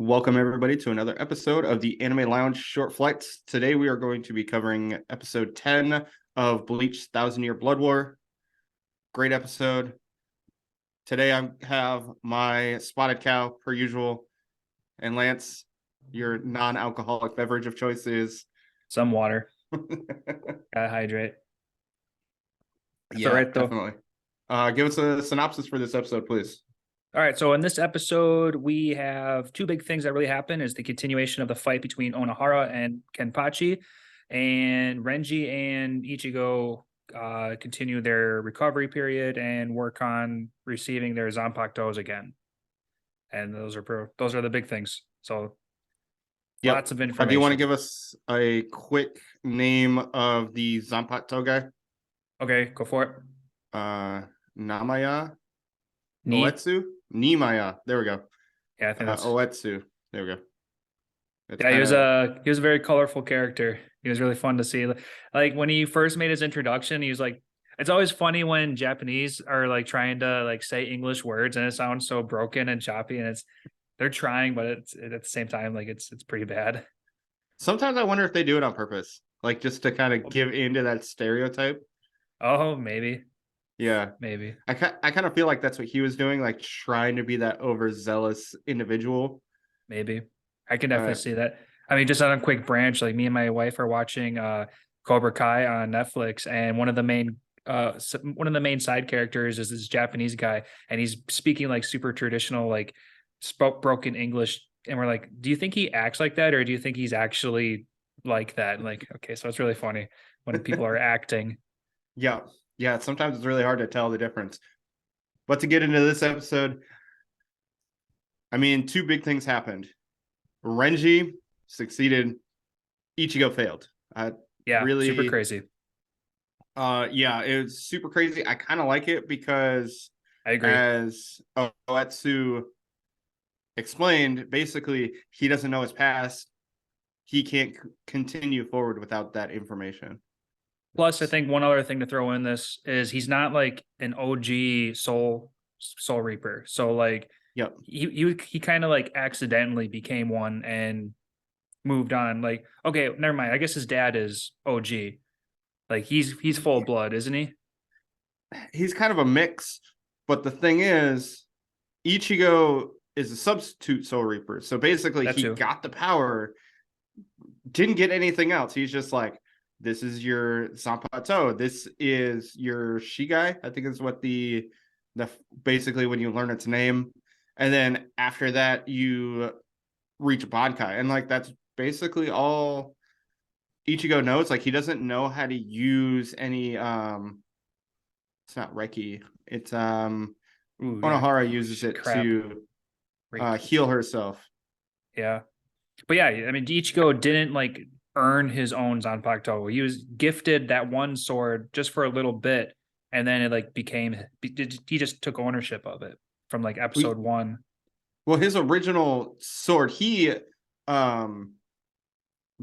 Welcome everybody to another episode of the Anime Lounge Short Flights. Today we are going to be covering episode 10 of Bleach 1000-Year Blood War. Great episode. Today I have my spotted cow per usual. And Lance, your non-alcoholic beverage of choice is some water. Gotta hydrate. Yeah, right, definitely. Give us a synopsis for this episode, please. All right, so in this episode, we have two big things that really happen is the continuation of the fight between Onihara and Kenpachi, and Renji and Ichigo continue their recovery period and work on receiving their Zanpakutos again. And those are the big things. So lots of information. Do you want to give us a quick name of the Zanpakuto guy? Okay, go for it. Namaya? Oetsu? Nimaya. There we go. Yeah, I think that's Oetsu. There we go. He was a very colorful character. He was really fun to see. Like when he first made his introduction, he was like, it's always funny when Japanese are like trying to like say English words and it sounds so broken and choppy, and they're trying, but it's at the same time like it's pretty bad. Sometimes I wonder if they do it on purpose, like just to kind of give into that stereotype. Oh, maybe. Yeah, maybe. I kind of feel like that's what he was doing, like trying to be that overzealous individual. Maybe. I can definitely see that. I mean, just on a quick branch, like me and my wife are watching Cobra Kai on Netflix, and one of the main side characters is this Japanese guy, and he's speaking like super traditional, like broken English, and we're like, do you think he acts like that, or do you think he's actually like that? And like, okay, so it's really funny when people are acting. Yeah, sometimes it's really hard to tell the difference. But to get into this episode, I mean, two big things happened. Renji succeeded, Ichigo failed. Really super crazy. Yeah, it was super crazy. I kind of like it because I agree. As Oetsu explained, basically he doesn't know his past. He can't continue forward without that information. Plus, I think one other thing to throw in this is he's not like an OG Soul Reaper. So like, he kind of like accidentally became one and moved on. Like, okay, never mind. I guess his dad is OG. Like he's full blood, isn't he? He's kind of a mix, but the thing is, Ichigo is a substitute Soul Reaper. So basically, he got the power, didn't get anything else. He's just like, this is your Zanpakuto. This is your Shigai. I think is what the basically when you learn its name. And then after that, you reach Bankai. And like that's basically all Ichigo knows. Like he doesn't know how to use any it's not Reiki. It's Onihara uses it to heal herself. Yeah. But yeah, I mean Ichigo didn't like earn his own Zanpakuto. He was gifted that one sword just for a little bit, and then it like he just took ownership of it from like episode 1. Well, his original sword, he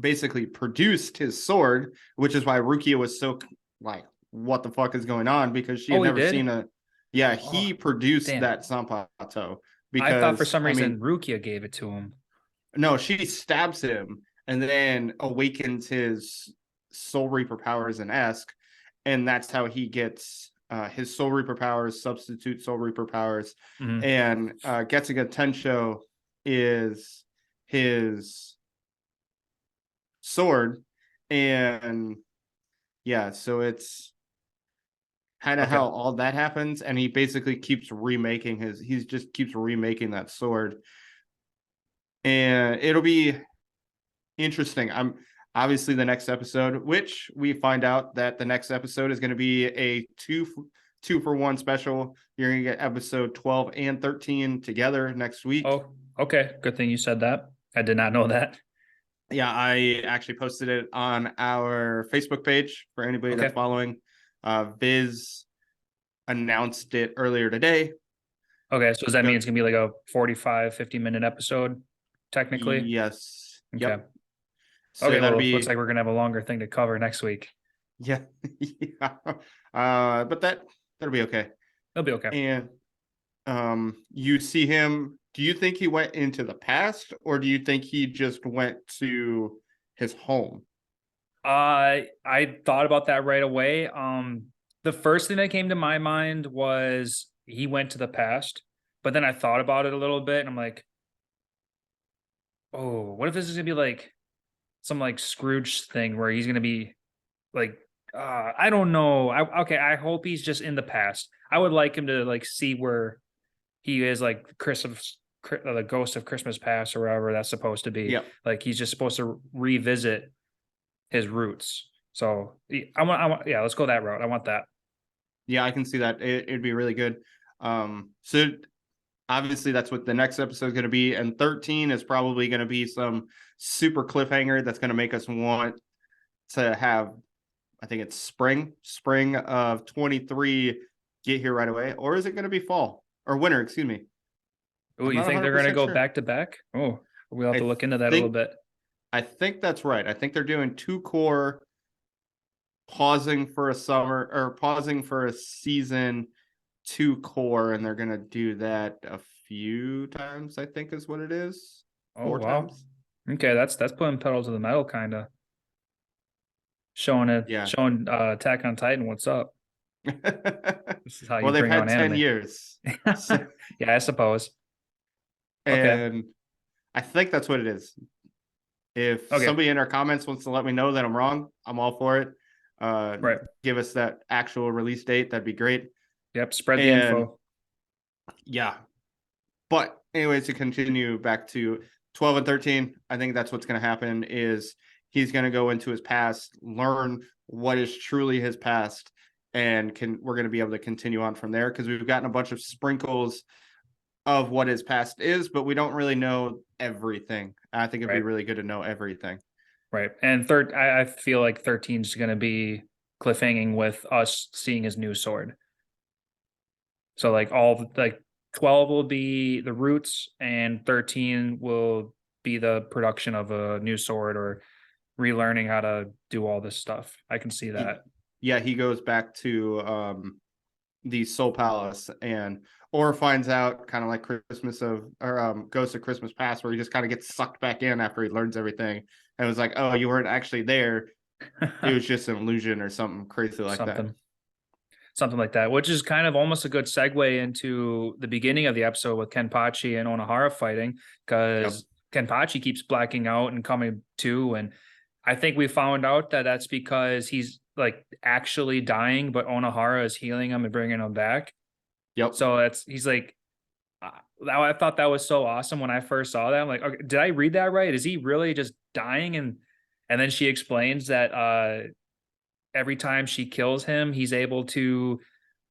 basically produced his sword, which is why Rukia was so like, what the fuck is going on? Because she had never seen he produced that Zanpakuto. Because I thought for some reason Rukia gave it to him. No, she stabs him and then awakens his Soul Reaper powers in Esk, and that's how he gets his Soul Reaper powers, substitute Soul Reaper powers, and Getsuga Tensho is his sword, and yeah, so it's kind of how all that happens, and he basically keeps remaking that sword, and it'll be interesting. I'm obviously the next episode, which we find out that the next episode is going to be a two for one special. You're going to get episode 12 and 13 together next week. Oh, okay. Good thing you said that. I did not know that. Yeah, I actually posted it on our Facebook page for anybody that's following. Viz announced it earlier today. Okay, so does that mean it's going to be like a 45, 50-minute episode, technically? Yes. Okay. Yep. So looks like we're going to have a longer thing to cover next week. Yeah. But that'll be okay. It'll be okay. And you see him Do you think he went into the past, or do you think he just went to his home? I thought about that right away. The first thing that came to my mind was he went to the past, but then I thought about it a little bit and I'm like, oh, what if this is gonna be like some like Scrooge thing where he's gonna be like, I don't know. Okay, I hope he's just in the past. I would like him to like see where he is, like the ghost of Christmas past or whatever that's supposed to be. Yeah. Like he's just supposed to revisit his roots. So I want, yeah, let's go that route. I want that. Yeah, I can see that. It'd be really good. So obviously that's what the next episode is going to be, and 13 is probably going to be some super cliffhanger that's going to make us want to have, I think it's spring of 23 get here right away, or is it going to be fall or winter? Excuse me. Oh, I'm you not think they're going to 100% go sure. back to back? Oh, we'll have to look into that a little think bit. I think that's right. I think they're doing 2 core, pausing for a summer or pausing for a season, 2 core, and they're gonna do that a few times, I think is what it is. Oh 4 wow. times. Okay, that's putting pedal to the metal, kind of Yeah. showing Attack on Titan. What's up? This is how you Well, they've bring on had 10 anime. years. So, Yeah, I suppose. Okay. and I think that's what it is. If Okay. somebody in our comments wants to let me know that I'm wrong, I'm all for it. Right. Give us that actual release date. That'd be great. Yep. Spread the And info. yeah, but anyways, to continue back to 12 and 13, I think that's what's going to happen is he's going to go into his past, learn what is truly his past, and we're going to be able to continue on from there because we've gotten a bunch of sprinkles of what his past is, but we don't really know everything. I think it'd be Right. really good to know everything. Right. And I feel like 13 is going to be cliffhanging with us seeing his new sword. So like 12 will be the roots and 13 will be the production of a new sword or relearning how to do all this stuff. I can see that. Yeah, he goes back to the Soul Palace and or finds out kind of like Christmas of or Ghost of Christmas Past where he just kind of gets sucked back in after he learns everything and was like, oh, you weren't actually there. It was just an illusion or something crazy like that. Something like that, which is kind of almost a good segue into the beginning of the episode with Kenpachi and Onahara fighting, because Kenpachi keeps blacking out and coming to, and I think we found out that that's because he's like actually dying, but Onahara is healing him and bringing him back. Yep. So he's like, I thought that was so awesome when I first saw that. I'm like, okay, did I read that right? Is he really just dying? And then she explains that every time she kills him, he's able to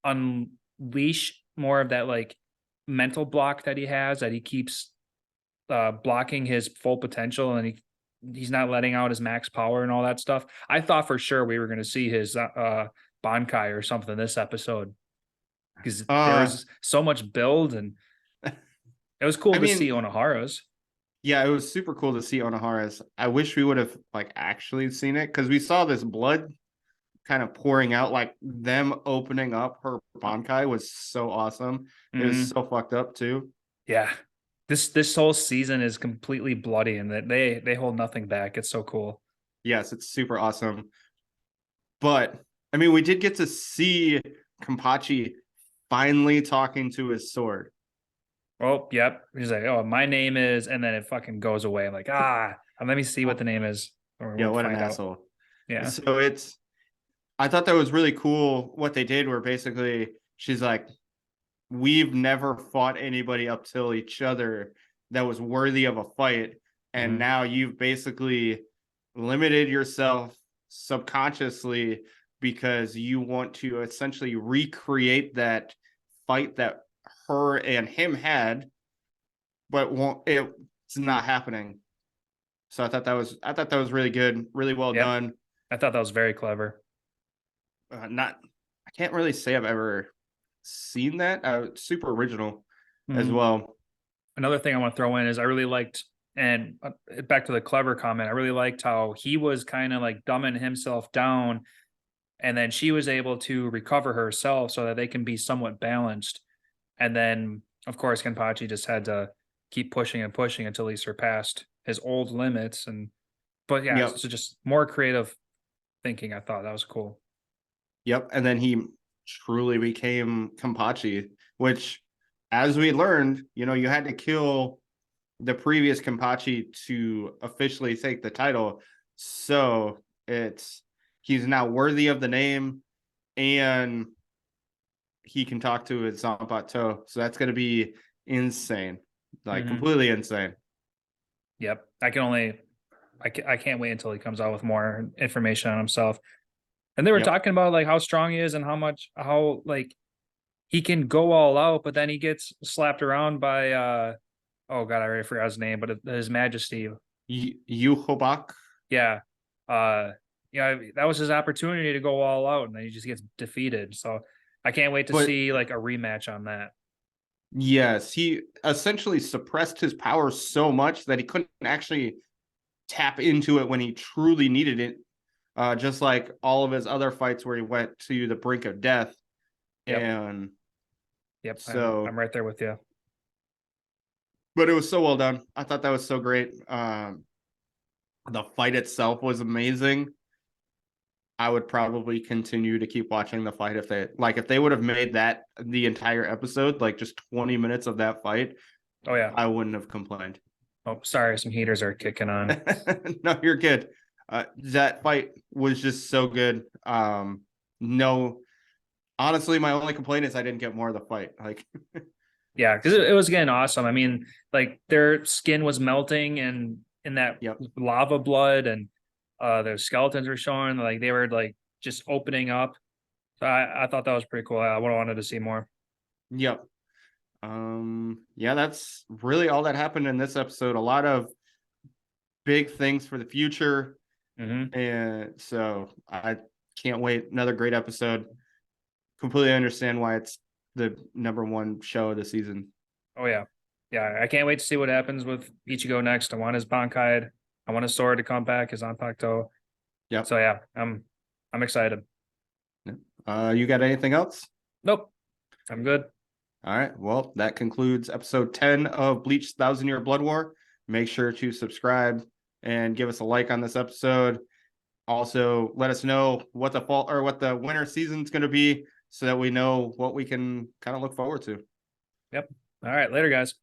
unleash more of that like mental block that he has, that he keeps blocking his full potential, and he's not letting out his max power and all that stuff. I thought for sure we were going to see his Bankai or something this episode because there was so much build, and it was cool to see Onahara's. Yeah, it was super cool to see Onahara's. I wish we would have like actually seen it because we saw this blood kind of pouring out, like them opening up her Bankai was so awesome. It was so fucked up too. Yeah. This whole season is completely bloody and that they hold nothing back. It's so cool. Yes, it's super awesome. But I mean, we did get to see Kampachi finally talking to his sword. Oh, yep. He's like, oh, my name is, and then it fucking goes away. I'm like, let me see what the name is. Or Yeah, we'll what an find out. asshole. Yeah. So I thought that was really cool what they did, where basically she's like, we've never fought anybody up till each other that was worthy of a fight. And now you've basically limited yourself subconsciously because you want to essentially recreate that fight that her and him had, but it's not happening. So I thought that was really good, really well done. I thought that was very clever. I can't really say I've ever seen that. Super original as well. Another thing I want to throw in is I really liked, and back to the clever comment, I really liked how he was kind of like dumbing himself down, and then she was able to recover herself so that they can be somewhat balanced. And then, of course, Kenpachi just had to keep pushing and pushing until he surpassed his old limits. But yeah, Yep. so just more creative thinking. I thought that was cool. Yep. And then he truly became Kenpachi, which, as we learned, you had to kill the previous Kenpachi to officially take the title. So he's now worthy of the name, and he can talk to his Zanpakuto. So that's going to be insane, like completely insane. Yep. I can't wait until he comes out with more information on himself. And they were talking about like how strong he is and how like he can go all out, but then he gets slapped around by oh god, I already forgot his name, but His Majesty. Yhwach. Yeah. That was his opportunity to go all out, and then he just gets defeated. So I can't wait to see like a rematch on that. Yes, he essentially suppressed his power so much that he couldn't actually tap into it when he truly needed it. Just like all of his other fights where he went to the brink of death. Yep. And so I'm right there with you. But it was so well done. I thought that was so great. The fight itself was amazing. I would probably continue to keep watching the fight if they would have made that the entire episode, like just 20 minutes of that fight. Oh yeah, I wouldn't have complained. Oh, sorry, some heaters are kicking on. No, you're good. That fight was just so good. No, honestly, my only complaint is I didn't get more of the fight. Like, yeah, because it was getting awesome. I mean, like their skin was melting and in that lava blood, and their skeletons were showing, like they were like just opening up. So I thought that was pretty cool. I would have wanted to see more. Yep. Yeah, that's really all that happened in this episode. A lot of big things for the future. And so I can't wait. Another great episode. Completely understand why it's the #1 show of the season. Oh yeah. Yeah, I can't wait to see what happens with Ichigo next. I want his Bankai. I want his sword to come back, his Zanpakuto. Yep. So yeah, I'm excited. You got anything else? Nope. I'm good. All right. Well, that concludes episode 10 of Bleach 1,000-Year Blood War. Make sure to subscribe and give us a like on this episode. Also, let us know what the fall or what the winter season's going to be so that we know what we can kind of look forward to. Yep. All right. Later, guys.